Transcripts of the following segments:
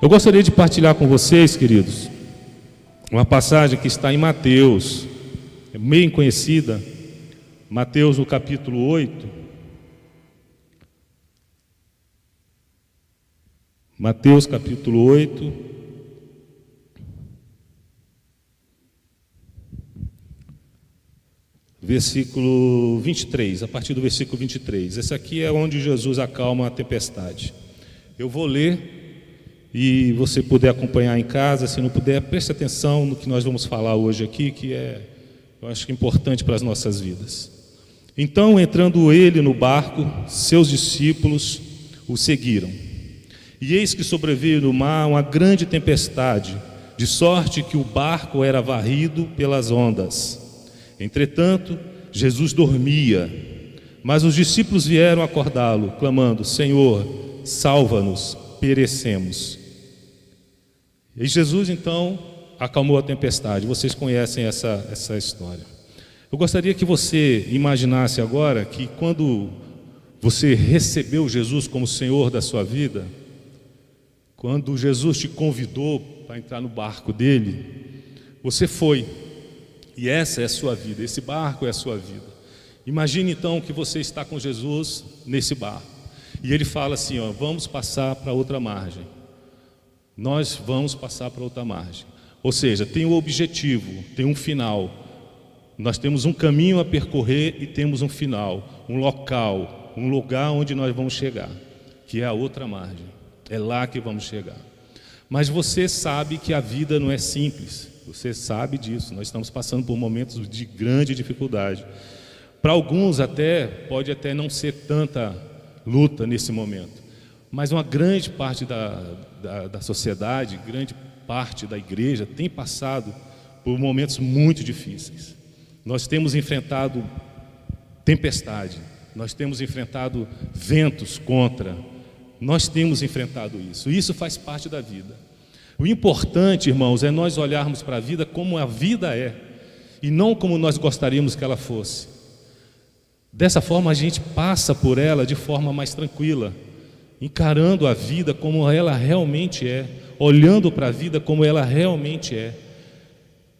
Eu gostaria de partilhar com vocês, queridos, uma passagem que está em Mateus, é bem conhecida, Mateus no capítulo 8. Mateus capítulo 8, versículo 23, a partir do versículo 23. Esse aqui é onde Jesus acalma a tempestade. Eu vou ler e você puder acompanhar em casa. Se não puder, preste atenção no que nós vamos falar hoje aqui, que eu acho que é importante para as nossas vidas. Então, entrando ele no barco, seus discípulos o seguiram. E eis que sobreveio no mar uma grande tempestade, de sorte que o barco era varrido pelas ondas. Entretanto, Jesus dormia, mas os discípulos vieram acordá-lo, clamando: Senhor, salva-nos, perecemos. E Jesus então acalmou a tempestade. Vocês conhecem essa história. Eu gostaria que você imaginasse agora que quando você recebeu Jesus como Senhor da sua vida, quando Jesus te convidou para entrar no barco dele, você foi, e essa é a sua vida, esse barco é a sua vida. Imagine então que você está com Jesus nesse barco, e ele fala assim: vamos passar para outra margem. Nós vamos passar para outra margem. Ou seja, tem um objetivo, tem um final. Nós temos um caminho a percorrer e temos um final, um local, um lugar onde nós vamos chegar, que é a outra margem. É lá que vamos chegar. Mas você sabe que a vida não é simples. Você sabe disso. Nós estamos passando por momentos de grande dificuldade. Para alguns pode até não ser tanta luta nesse momento. Mas uma grande parte da sociedade, grande parte da igreja tem passado por momentos muito difíceis. Nós temos enfrentado tempestade. Nós temos enfrentado ventos contra. Nós temos enfrentado isso. Isso faz parte da vida. O importante, irmãos, é nós olharmos para a vida como a vida é, e não como nós gostaríamos que ela fosse. Dessa forma a gente passa por ela de forma mais tranquila, encarando a vida como ela realmente é, olhando para a vida como ela realmente é,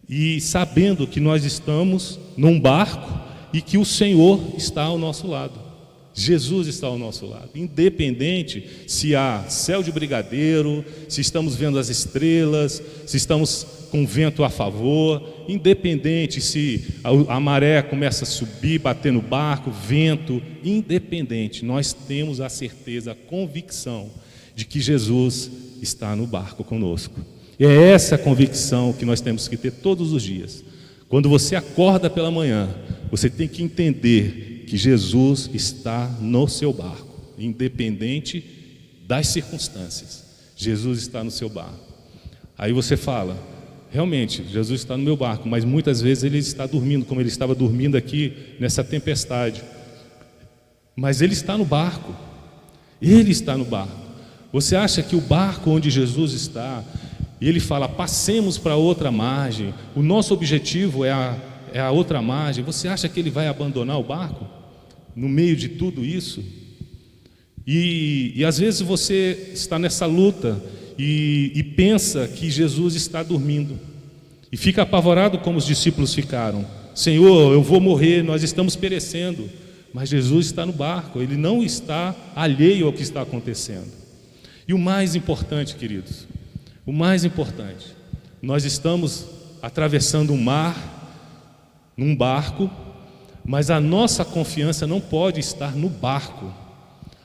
e sabendo que nós estamos num barco e que o Senhor está ao nosso lado. Jesus está ao nosso lado, independente se há céu de brigadeiro, se estamos vendo as estrelas, se estamos com vento a favor, independente se a maré começa a subir, bater no barco, vento, independente, nós temos a certeza, a convicção de que Jesus está no barco conosco. E é essa convicção que nós temos que ter todos os dias. Quando você acorda pela manhã, você tem que entender que Jesus está no seu barco, independente das circunstâncias. Jesus está no seu barco. Aí você fala: realmente, Jesus está no meu barco, mas muitas vezes ele está dormindo, como ele estava dormindo aqui nessa tempestade. Mas ele está no barco. Ele está no barco. Você acha que o barco onde Jesus está, e ele fala: passemos para outra margem, o nosso objetivo é a outra margem, você acha que ele vai abandonar o barco no meio de tudo isso? E às vezes você está nessa luta e pensa que Jesus está dormindo, e fica apavorado como os discípulos ficaram: Senhor, eu vou morrer, nós estamos perecendo. Mas Jesus está no barco, ele não está alheio ao que está acontecendo. E o mais importante, queridos, o mais importante, nós estamos atravessando um mar num barco, mas a nossa confiança não pode estar no barco.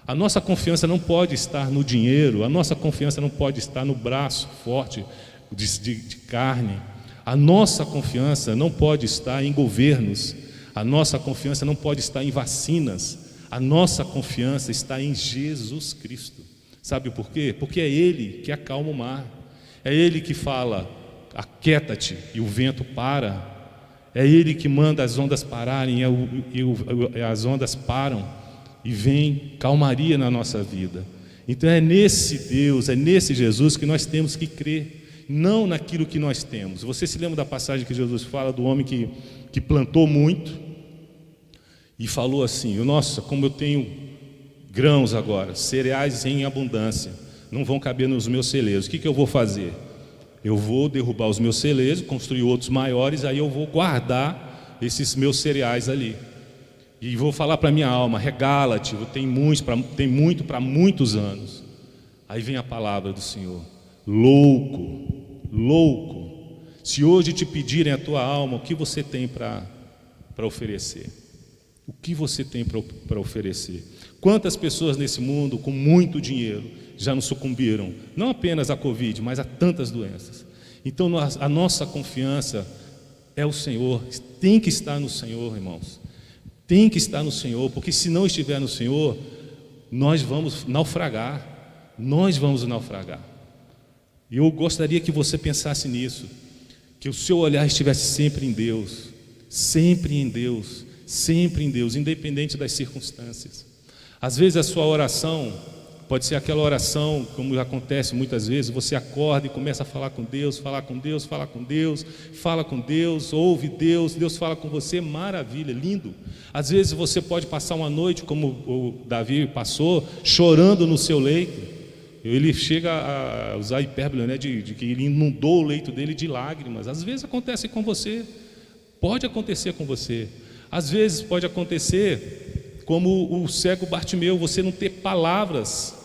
A nossa confiança não pode estar no dinheiro. A nossa confiança não pode estar no braço forte de carne. A nossa confiança não pode estar em governos. A nossa confiança não pode estar em vacinas. A nossa confiança está em Jesus Cristo. Sabe por quê? Porque é Ele que acalma o mar. É Ele que fala: aquieta-te, e o vento para. É Ele que manda as ondas pararem, e as ondas param, e vem calmaria na nossa vida. Então é nesse Deus, é nesse Jesus que nós temos que crer, não naquilo que nós temos. Você se lembra da passagem que Jesus fala do homem que plantou muito e falou assim: nossa, como eu tenho grãos agora, cereais em abundância, não vão caber nos meus celeiros. O que eu vou fazer? Eu vou derrubar os meus celeiros, construir outros maiores, aí eu vou guardar esses meus cereais ali. E vou falar para a minha alma: regala-te, tem muito para muitos anos. Aí vem a palavra do Senhor: louco, se hoje te pedirem a tua alma, o que você tem para oferecer? O que você tem para oferecer? Quantas pessoas nesse mundo com muito dinheiro já não sucumbiram, não apenas à Covid, mas a tantas doenças? Então a nossa confiança é o Senhor, tem que estar no Senhor, irmãos. Tem que estar no Senhor, porque se não estiver no Senhor, nós vamos naufragar. E eu gostaria que você pensasse nisso, que o seu olhar estivesse sempre em Deus, independente das circunstâncias. Às vezes a sua oração pode ser aquela oração, como acontece muitas vezes, você acorda e começa a falar com Deus, ouve Deus, Deus fala com você, maravilha, lindo. Às vezes você pode passar uma noite, como o Davi passou, chorando no seu leito. Ele chega a usar a hipérbole, né, de que ele inundou o leito dele de lágrimas. Às vezes acontece com você, pode acontecer com você. Às vezes pode acontecer como o cego Bartimeu, você não ter palavras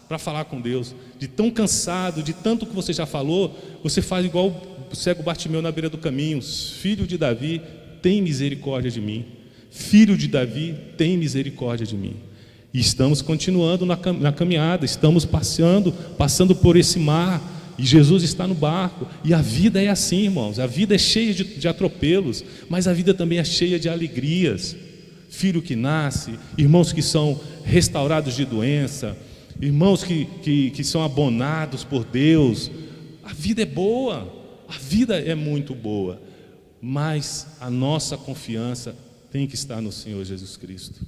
para falar com Deus, de tão cansado, de tanto que você já falou, você faz igual o cego Bartimeu na beira do caminho: filho de Davi, tem misericórdia de mim. Filho de Davi, tem misericórdia de mim. E estamos continuando na caminhada, estamos passando por esse mar, e Jesus está no barco. E a vida é assim, irmãos, a vida é cheia de atropelos, mas a vida também é cheia de alegrias. Filho que nasce, irmãos que são restaurados de doença, irmãos que são abonados por Deus. A vida é boa, a vida é muito boa, mas a nossa confiança tem que estar no Senhor Jesus Cristo.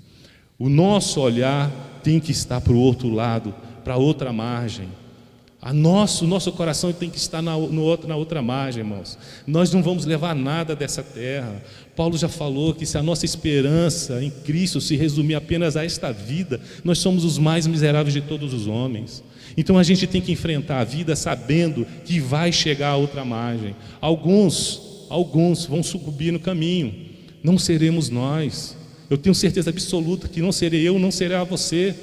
O nosso olhar tem que estar para o outro lado, para outra margem. O nosso coração tem que estar na outra margem, irmãos. Nós não vamos levar nada dessa terra. Paulo já falou que se a nossa esperança em Cristo se resumir apenas a esta vida, nós somos os mais miseráveis de todos os homens. Então a gente tem que enfrentar a vida sabendo que vai chegar a outra margem. Alguns vão sucumbir no caminho, não seremos nós. Eu tenho certeza absoluta que não serei eu, não será você.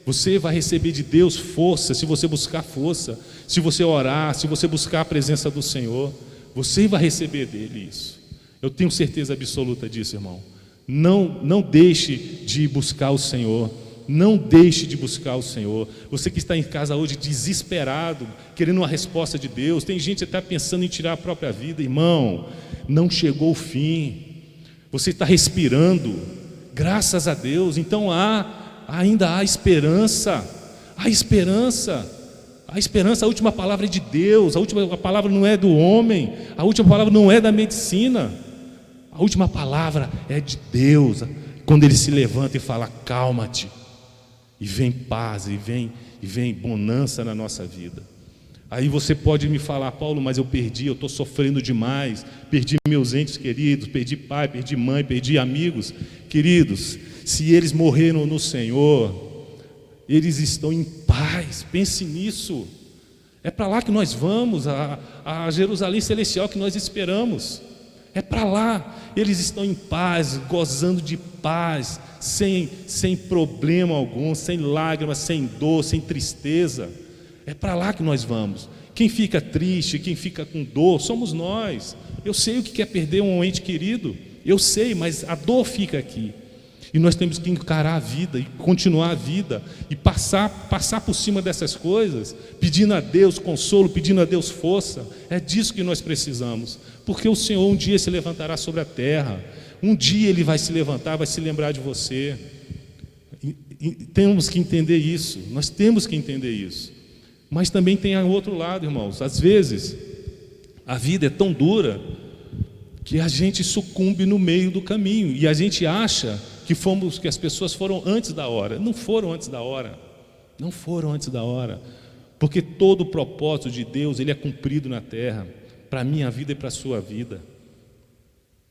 Você vai receber de Deus força, se você buscar força, se você orar, se você buscar a presença do Senhor, você vai receber dele isso. Eu tenho certeza absoluta disso, irmão. Não deixe de buscar o Senhor. Não deixe de buscar o Senhor. Você que está em casa hoje desesperado, querendo uma resposta de Deus, tem gente que está pensando em tirar a própria vida. Irmão, não chegou o fim. Você está respirando, graças a Deus. Então ainda há esperança. A última palavra é de Deus. A última palavra não é do homem. A última palavra não é da medicina. A última palavra é de Deus. Quando Ele se levanta e fala: calma-te, e vem paz, e vem bonança na nossa vida. Aí você pode me falar: Paulo, mas eu estou sofrendo demais, perdi meus entes queridos, perdi pai, perdi mãe, perdi amigos. Queridos, se eles morreram no Senhor, eles estão em paz. Pense nisso. É para lá que nós vamos, a Jerusalém celestial que nós esperamos. É para lá. Eles estão em paz, gozando de paz, sem problema algum, sem lágrimas, sem dor, sem tristeza. É para lá que nós vamos. Quem fica triste, quem fica com dor, somos nós. Eu sei o que é perder um ente querido, eu sei, mas a dor fica aqui. E nós temos que encarar a vida e continuar a vida e passar por cima dessas coisas, pedindo a Deus consolo, pedindo a Deus força. É disso que nós precisamos, porque o Senhor um dia se levantará sobre a terra. Um dia Ele vai se levantar, vai se lembrar de você. E temos que entender isso. Nós temos que entender isso. Mas também tem o outro lado, irmãos. Às vezes a vida é tão dura que a gente sucumbe no meio do caminho e a gente acha que as pessoas foram antes da hora. Não foram antes da hora. Não foram antes da hora. Porque todo o propósito de Deus, ele é cumprido na terra, para a minha vida e para a sua vida.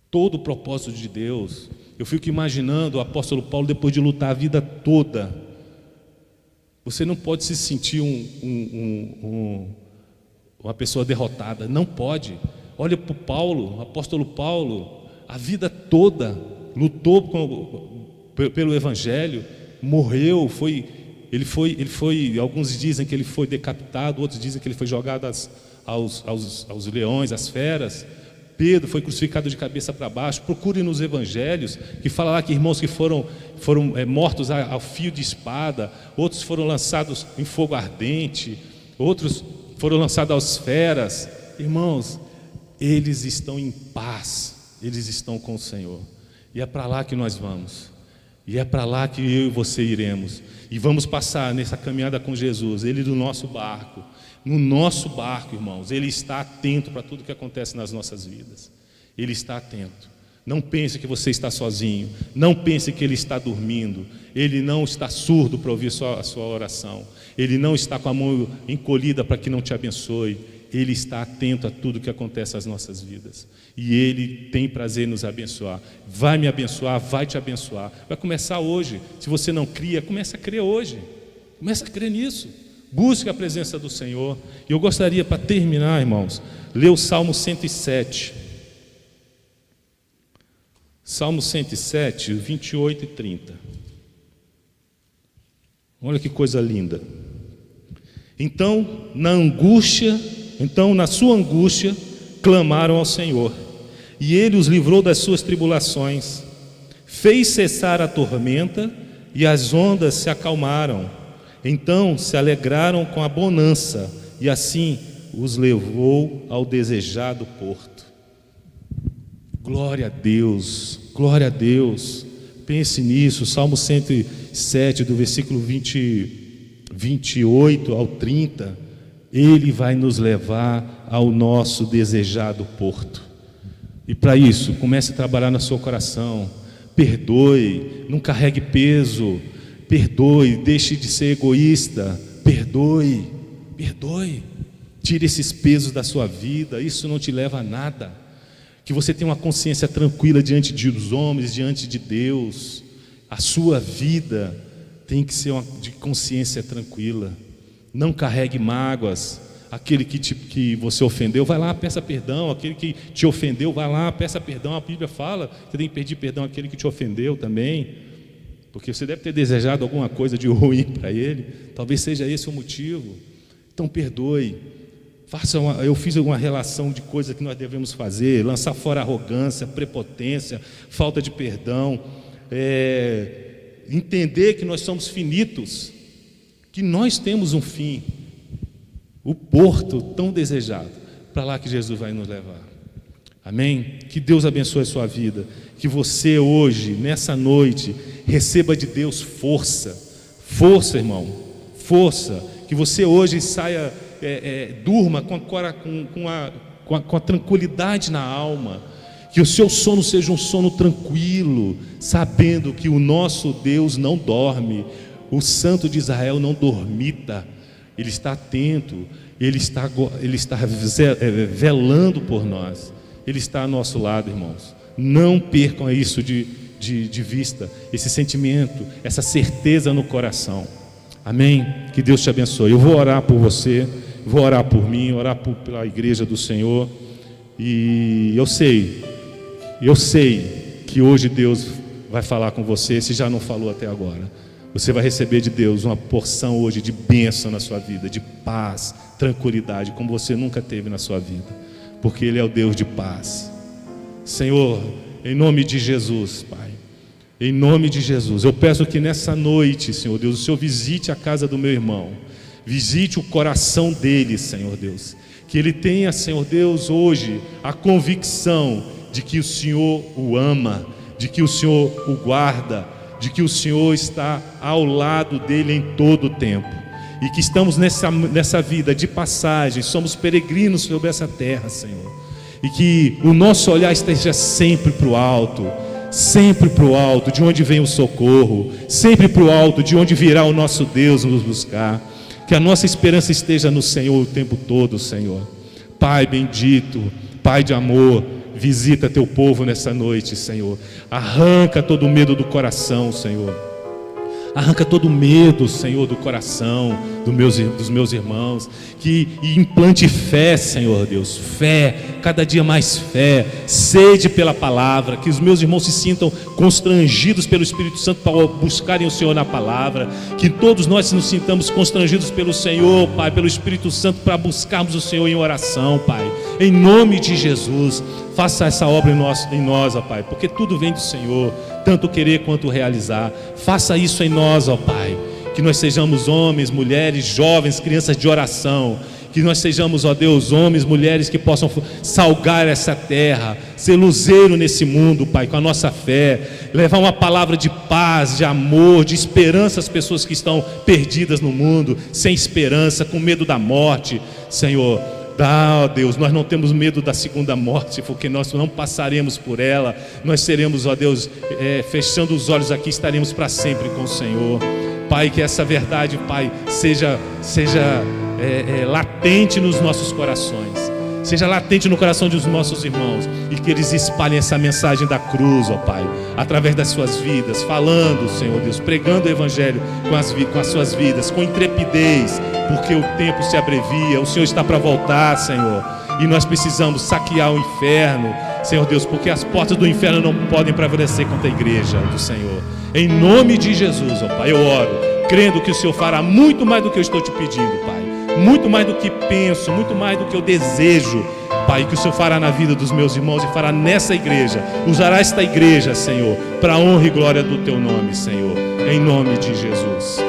Todo o propósito de Deus. Eu fico imaginando o apóstolo Paulo, depois de lutar a vida toda, Você não pode se sentir uma pessoa derrotada. Não pode. Olha para o apóstolo Paulo, a vida toda lutou pelo Evangelho, morreu, ele foi, alguns dizem que ele foi decapitado, outros dizem que ele foi jogado aos leões, às feras. Pedro foi crucificado de cabeça para baixo. Procure nos evangelhos, que fala lá que irmãos que foram mortos ao fio de espada, outros foram lançados em fogo ardente, outros foram lançados às feras. Irmãos, eles estão em paz, eles estão com o Senhor, e é para lá que nós vamos, e é para lá que eu e você iremos, e vamos passar nessa caminhada com Jesus. Ele no nosso barco, irmãos, Ele está atento para tudo que acontece nas nossas vidas. Ele está atento. Não pense que você está sozinho, não pense que Ele está dormindo. Ele não está surdo para ouvir a sua oração, Ele não está com a mão encolhida para que não te abençoe. Ele está atento a tudo que acontece nas nossas vidas, e Ele tem prazer em nos abençoar. Vai me abençoar, vai te abençoar. Vai começar hoje. Se você não cria, comece a crer hoje. Comece a crer nisso. Busque a presença do Senhor. E eu gostaria, para terminar, irmãos, ler o Salmo 107. Salmo 107, 28 e 30. Olha que coisa linda. Então, na sua angústia, clamaram ao Senhor, e Ele os livrou das suas tribulações. Fez cessar a tormenta, e as ondas se acalmaram. Então se alegraram com a bonança, e assim os levou ao desejado porto. Glória a Deus, glória a Deus. Pense nisso. Salmo 107, do versículo 28 ao 30. Ele vai nos levar ao nosso desejado porto. E para isso, comece a trabalhar no seu coração. Perdoe, não carregue peso. Perdoe, deixe de ser egoísta. Perdoe. Tire esses pesos da sua vida. Isso não te leva a nada. Que você tenha uma consciência tranquila diante dos homens, diante de Deus. A sua vida tem que ser de consciência tranquila. Não carregue mágoas. Aquele que você ofendeu, vai lá, peça perdão. Aquele que te ofendeu, vai lá, peça perdão. A Bíblia fala que tem que pedir perdão àquele que te ofendeu também, porque você deve ter desejado alguma coisa de ruim para ele. Talvez seja esse o motivo. Então perdoe. Eu fiz uma relação de coisas que nós devemos fazer: lançar fora a arrogância, prepotência, falta de perdão, entender que nós somos finitos, que nós temos um fim, o porto tão desejado, para lá que Jesus vai nos levar. Amém? Que Deus abençoe a sua vida, que você hoje, nessa noite, receba de Deus força, irmão, força, que você hoje saia, durma com a tranquilidade na alma, que o seu sono seja um sono tranquilo, sabendo que o nosso Deus não dorme. O Santo de Israel não dormita, Ele está atento, Ele está velando por nós, Ele está ao nosso lado, irmãos. Não percam isso de vista, esse sentimento, essa certeza no coração. Amém? Que Deus te abençoe. Eu vou orar por você, vou orar por mim, orar pela igreja do Senhor. E eu sei que hoje Deus vai falar com você, se já não falou até agora. Você vai receber de Deus uma porção hoje de bênção na sua vida, de paz, tranquilidade, como você nunca teve na sua vida, porque Ele é o Deus de paz. Senhor, em nome de Jesus, Pai, em nome de Jesus, eu peço que nessa noite, Senhor Deus, o Senhor visite a casa do meu irmão, visite o coração dele, Senhor Deus, que ele tenha, Senhor Deus, hoje a convicção de que o Senhor o ama, de que o Senhor o guarda, de que o Senhor está ao lado dele em todo o tempo, e que estamos nessa vida de passagem, somos peregrinos sobre essa terra, Senhor, e que o nosso olhar esteja sempre para o alto, de onde vem o socorro, sempre para o alto, de onde virá o nosso Deus nos buscar. Que a nossa esperança esteja no Senhor o tempo todo, Senhor. Pai bendito, Pai de amor, visita teu povo nessa noite, Senhor. Arranca todo o medo do coração, Senhor. Arranca todo medo, Senhor, do coração dos meus irmãos. Que implante fé, Senhor Deus. Fé, cada dia mais fé. Sede pela palavra. Que os meus irmãos se sintam constrangidos pelo Espírito Santo para buscarem o Senhor na palavra. Que todos nós nos sintamos constrangidos pelo Senhor, Pai, pelo Espírito Santo, para buscarmos o Senhor em oração, Pai. Em nome de Jesus, faça essa obra em nós, ó Pai, porque tudo vem do Senhor, tanto querer quanto realizar. Faça isso em nós, ó Pai, que nós sejamos homens, mulheres, jovens, crianças de oração. Que nós sejamos, ó Deus, homens, mulheres que possam salgar essa terra, ser luzeiro nesse mundo, Pai, com a nossa fé, levar uma palavra de paz, de amor, de esperança às pessoas que estão perdidas no mundo, sem esperança, com medo da morte. Senhor, ó Deus, nós não temos medo da segunda morte, porque nós não passaremos por ela. Nós seremos, ó Deus, fechando os olhos aqui, estaremos para sempre com o Senhor. Pai, que essa verdade, Pai, seja latente nos nossos corações, seja latente no coração dos nossos irmãos, e que eles espalhem essa mensagem da cruz, ó Pai, através das suas vidas, falando, Senhor Deus, pregando o Evangelho com as suas vidas, com intrepidez, porque o tempo se abrevia, o Senhor está para voltar, Senhor, e nós precisamos saquear o inferno, Senhor Deus, porque as portas do inferno não podem prevalecer contra a igreja do Senhor. Em nome de Jesus, ó Pai, eu oro, crendo que o Senhor fará muito mais do que eu estou te pedindo, Pai, muito mais do que penso, muito mais do que eu desejo, Pai, que o Senhor fará na vida dos meus irmãos e fará nessa igreja. Usará esta igreja, Senhor, para a honra e glória do Teu nome, Senhor, em nome de Jesus.